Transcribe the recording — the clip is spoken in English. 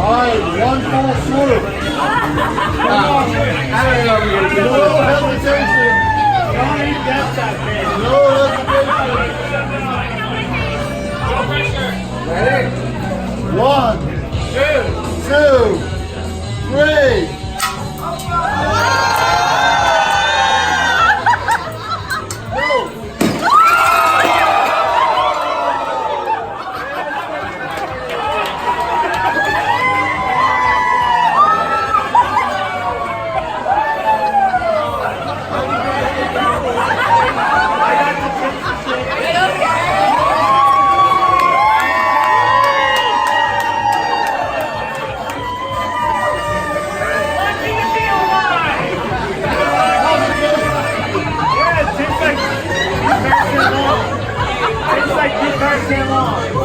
Alright, one full swoop. No hesitation. Don't eat that side, man. No hesitation. Ready? 1, 2, 3. It's like 2 cars came on.